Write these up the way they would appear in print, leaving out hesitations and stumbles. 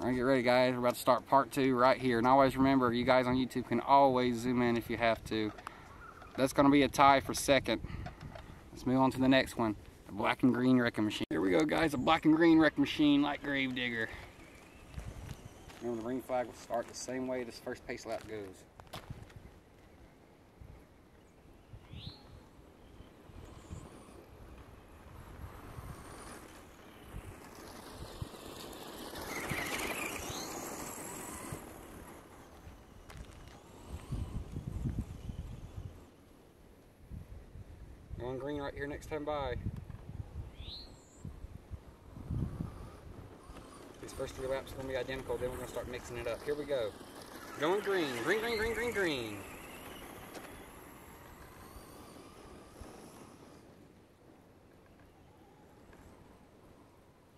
Alright, get ready guys, we're about to start part 2 right here. And always remember, you guys on YouTube can always zoom in if you have to. That's going to be a tie for second. Let's move on to the next one. The black and green wrecking machine. Here we go guys, a black and green wrecking machine like Gravedigger. Remember, the green flag will start the same way this first pace lap goes. Going green right here next time by. These first 3 laps are going to be identical, then we're going to start mixing it up. Here we go. Going green. Green, green, green, green, green.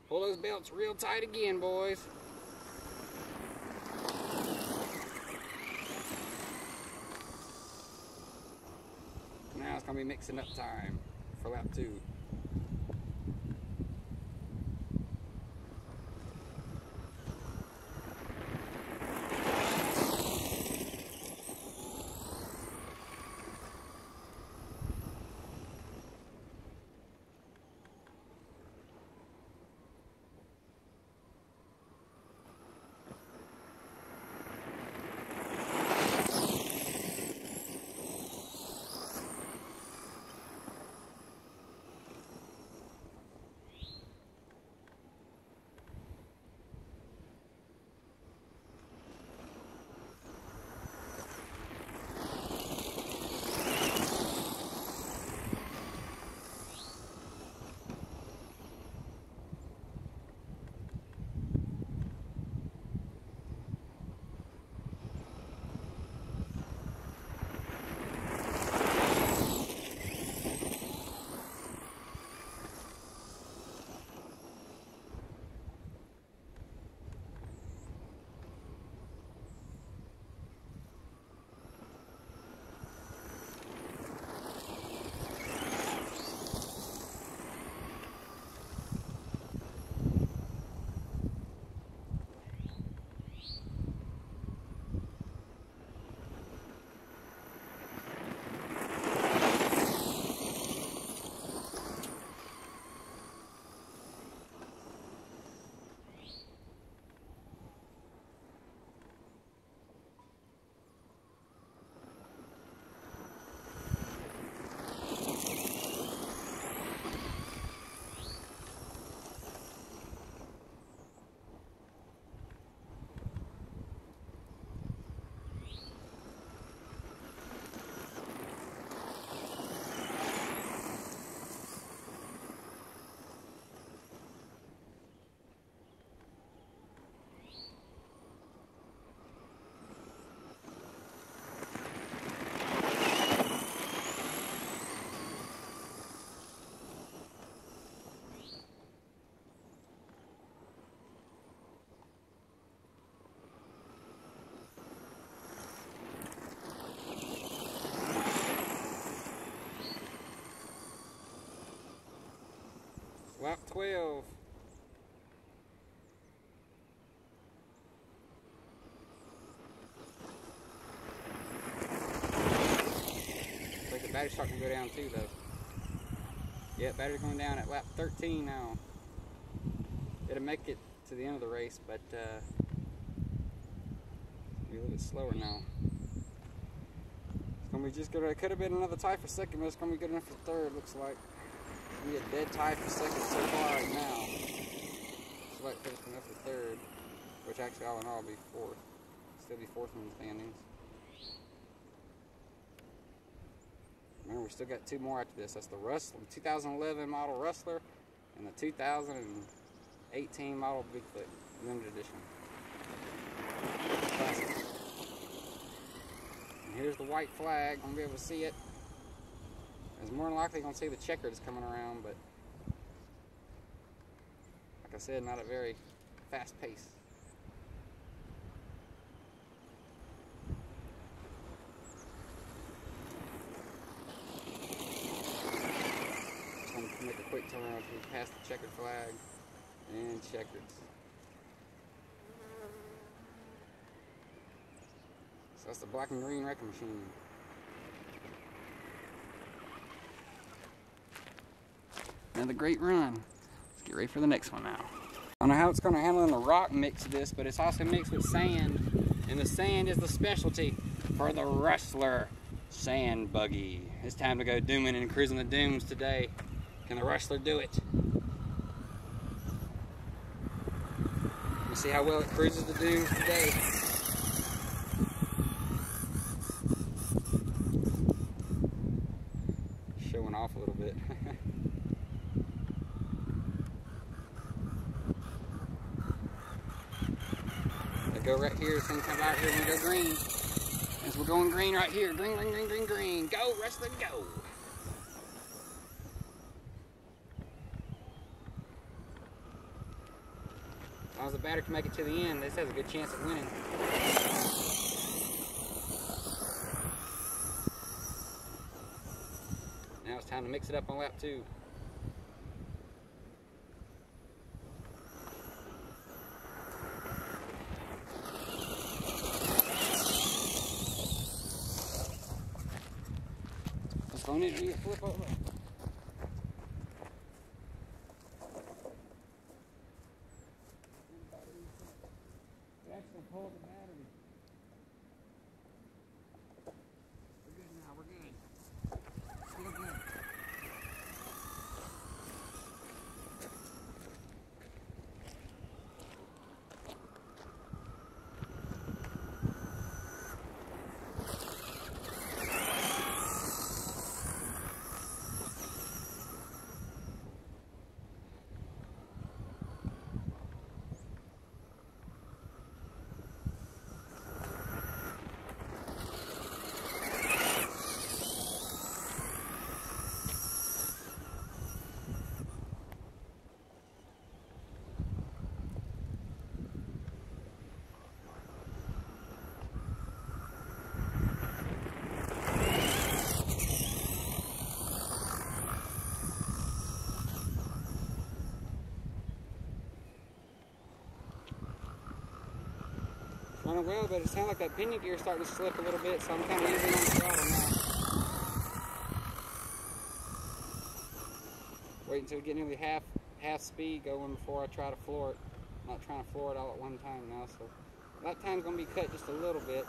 Pull those belts real tight again, boys. Now it's going to be mixing up time for lap 2. Lap 12. Looks like the battery's starting to go down too though. Yeah, battery's going down at lap 13 now. It'll make it to the end of the race, but be a little bit slower now. It's gonna be just good. It could have been another tie for second, but it's gonna be good enough for third, looks like. Be a dead tie for second so far right now. Select finish enough for third, which actually all in all will be fourth. Still be fourth in the standings. Remember, we still got 2 more after this. That's the Rustler, 2011 model Rustler, and the 2018 model Bigfoot limited edition. Classic. And here's the white flag. I'm gonna be able to see it. It's more than likely going to see the checker that's coming around, but like I said, not at very fast pace. Make a quick turnaround to pass the checkered flag and checkers. So that's the black and green wrecking machine. Another great run. Let's get ready for the next one now. I don't know how it's going to handle in the rock mix of this, but it's also mixed with sand. And the sand is the specialty for the Rustler sand buggy. It's time to go dooming and cruising the dunes today. Can the Rustler do it? You see how well it cruises the dunes today. Showing off a little bit. They go right here, this thing comes out here and we go green. As we're going green right here. Green, green, green, green, green. Go, Rustler, go. As long as the batter can make it to the end, this has a good chance of winning. Now it's time to mix it up on lap 2. This phone needs to be a flip over. Hold the battery. We're good now, we're good. Still good. Running well, but it sounds like that pinion gear is starting to slip a little bit, so I'm kind of using on the throttle now. Wait until we get nearly half speed going before I try to floor it. I'm not trying to floor it all at one time now, so lap time's going to be cut just a little bit.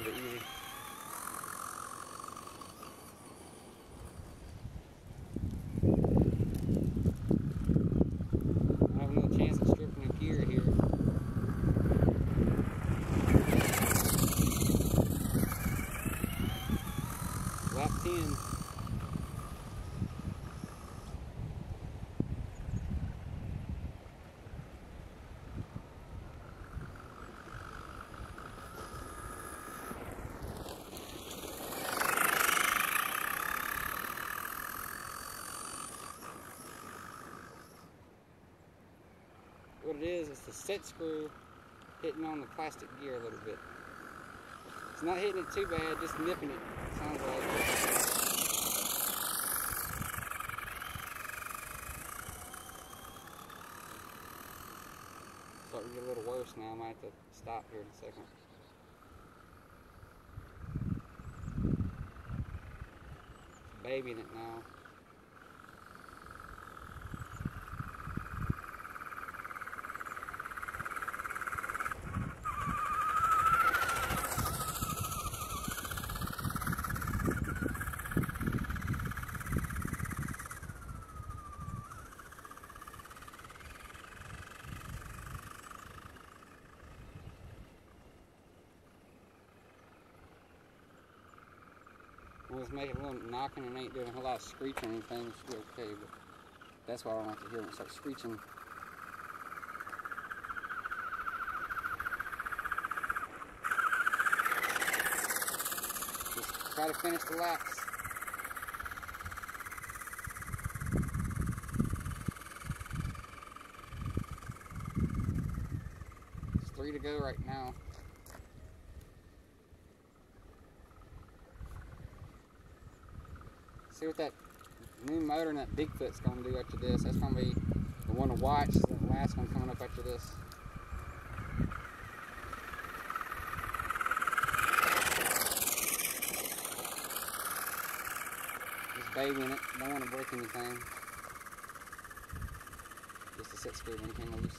Easy. I have another chance at stripping a gear here. Lap 10. What it is, it's the set screw hitting on the plastic gear a little bit. It's not hitting it too bad, just nipping it, sounds like. Starting to get a little worse now, I might have to stop here in a second. It's babying it now. Well, it's making a little knocking and ain't doing a whole lot of screeching or anything. It's still okay, but that's why I don't like to hear when it starts screeching. Just try to finish the laps. to go right now. See what that new motor and that Bigfoot's going to do after this. That's going to be the one to watch, the last one coming up after this. Just babying it, don't want to break anything. Just the set screw then came loose.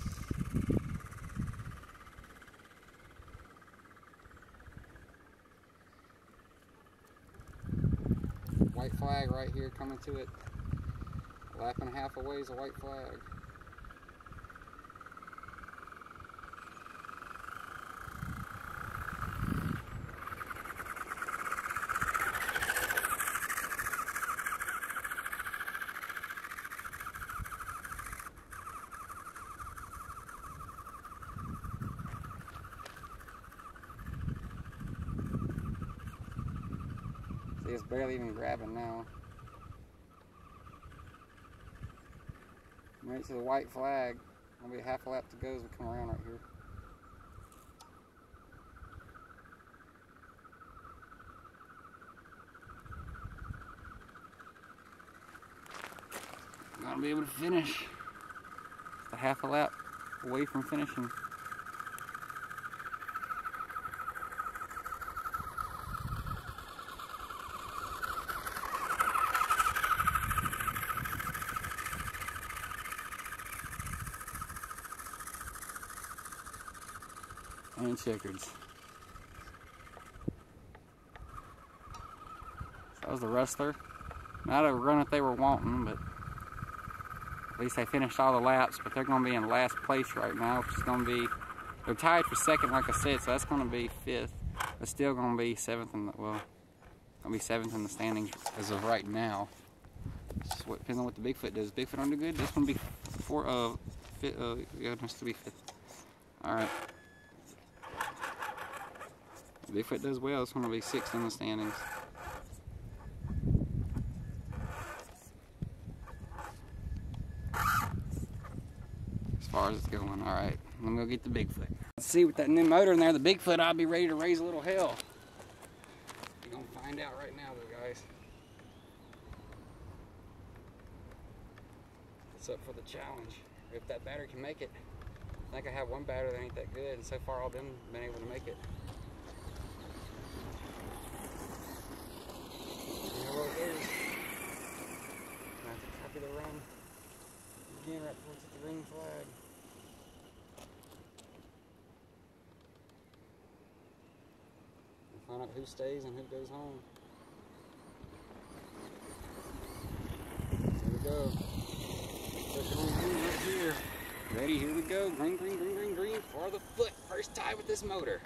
White flag right here coming to it. A lap and a half away is a white flag. See, it's barely even grabbing now. Right to the white flag. There'll be a half a lap to go as we come around right here. I'm gonna be able to finish. Just a half a lap away from finishing. And checkers. So that was the Rustler. Not a run that they were wanting, but at least they finished all the laps. But they're going to be in last place right now, which is going to be, they're tied for second, like I said, so that's going to be fifth. But still going to be seventh in the, well, going to be seventh in the standings as of right now. Just depends on what the Bigfoot does. Bigfoot don't do good. This one will be yeah, it has to be fifth. All right. Bigfoot does well, it's going to be sixth in the standings. As far as it's going, alright. I'm going to go get the Bigfoot. Let's see with that new motor in there, the Bigfoot, I'll be ready to raise a little hell. You're going to find out right now though, guys. It's up for the challenge. If that battery can make it. I think I have one battery that ain't that good, and so far all them been able to make it. I have to copy the run again right before it's at the green flag. And find out who stays and who goes home. Here we go. Pushing on green right here. Ready, here we go. Green, green, green, green, green for the foot. First tie with this motor.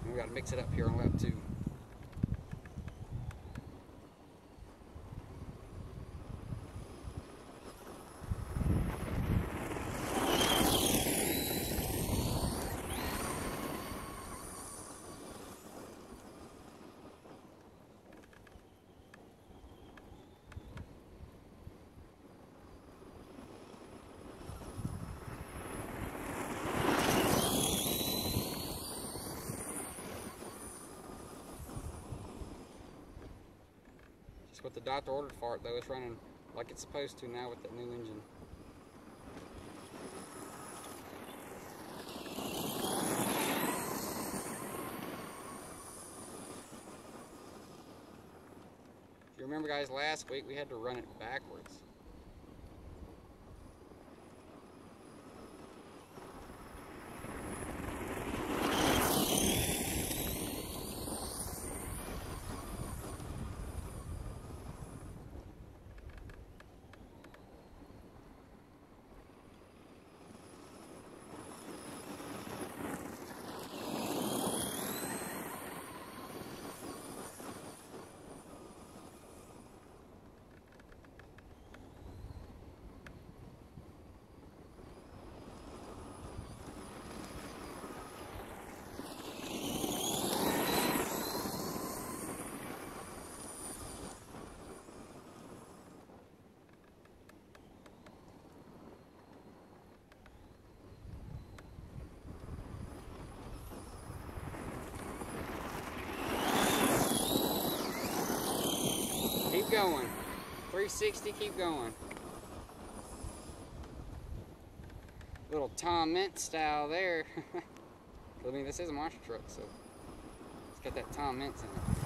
We got to mix it up here on lap 2. What the doctor ordered for it though, it's running like it's supposed to now with that new engine. If you remember guys, last week we had to run it backwards. going. 360, keep going. Little Tom Mint style there. I mean, this is a monster truck, so it's got that Tom Mint in it.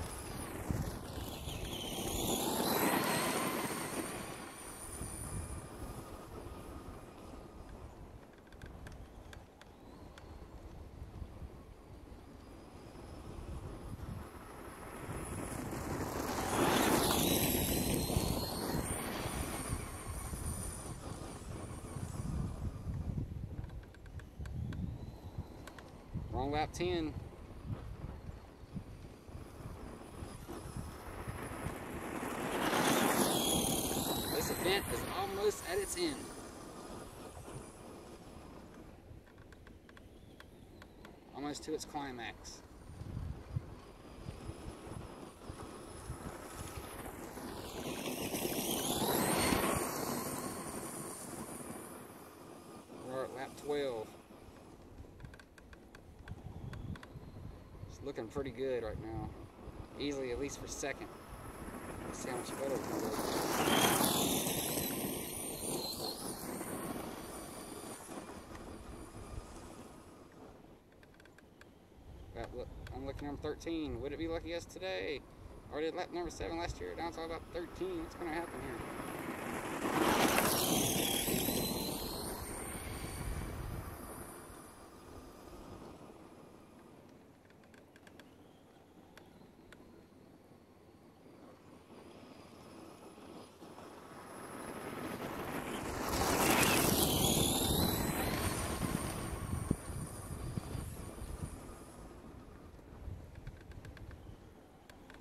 Wrong lap 10. This event is almost at its end. Almost to its climax. We're at lap 12. Looking pretty good right now. Easily, at least for second. Let's see how much better it's going to look. I'm looking number 13. Would it be lucky us today? Already lap number 7 last year. Now it's all about 13. What's going to happen here?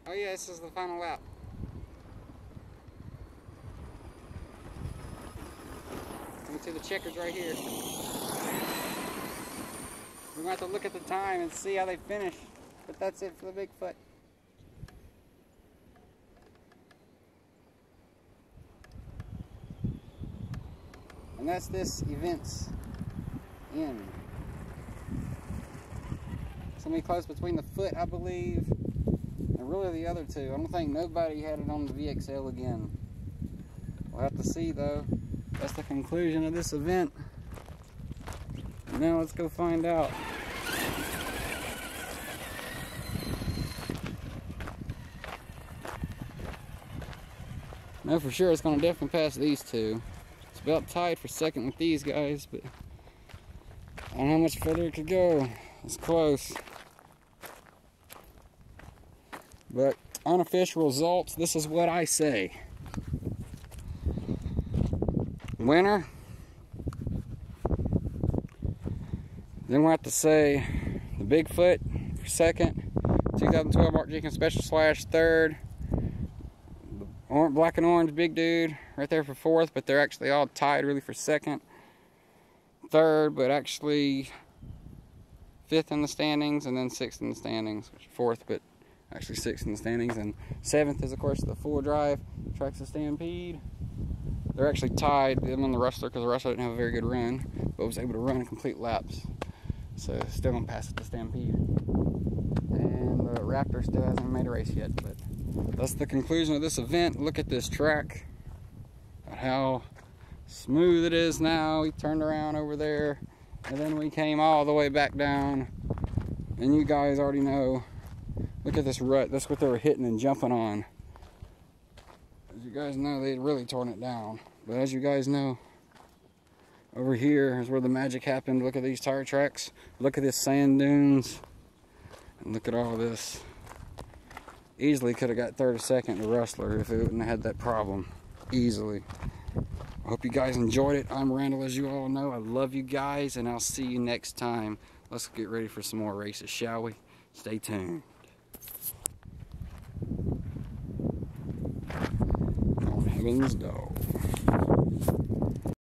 Oh yeah, this is the final lap. Coming to the checkers right here. We're going to have to look at the time and see how they finish. But that's it for the Bigfoot. And that's this event's end. It's going to be close between the foot, I believe, and really the other two. I don't think nobody had it on the VXL again. We'll have to see though. That's the conclusion of this event. Now let's go find out. No, for sure it's going to definitely pass these two. It's about tied for second with these guys, but I don't know how much further it could go. It's close. But unofficial results, this is what I say. Winner. Then we'll have to say the Bigfoot for second. 2012 Mark Jenkins Special Slash third. Black and orange big dude right there for fourth, but they're actually all tied really for second. Third, but actually fifth in the standings, and then sixth in the standings. Fourth, but actually sixth in the standings. And seventh is, of course, the four drive Traxxas Stampede. They're actually tied them on the Rustler because the Rustler didn't have a very good run, but was able to run complete laps. So still gonna pass it to Stampede. And the Raptor still hasn't made a race yet, but that's the conclusion of this event. Look at this track, at how smooth it is now. We turned around over there, and then we came all the way back down. And you guys already know, look at this rut. That's what they were hitting and jumping on. As you guys know, they'd really torn it down. But as you guys know, over here is where the magic happened. Look at these tire tracks. Look at this sand dunes. And look at all this. Easily could have got third or second to Rustler if it wouldn't have had that problem. Easily. I hope you guys enjoyed it. I'm Randall, as you all know. I love you guys, and I'll see you next time. Let's get ready for some more races, shall we? Stay tuned. On Heaven's Dog.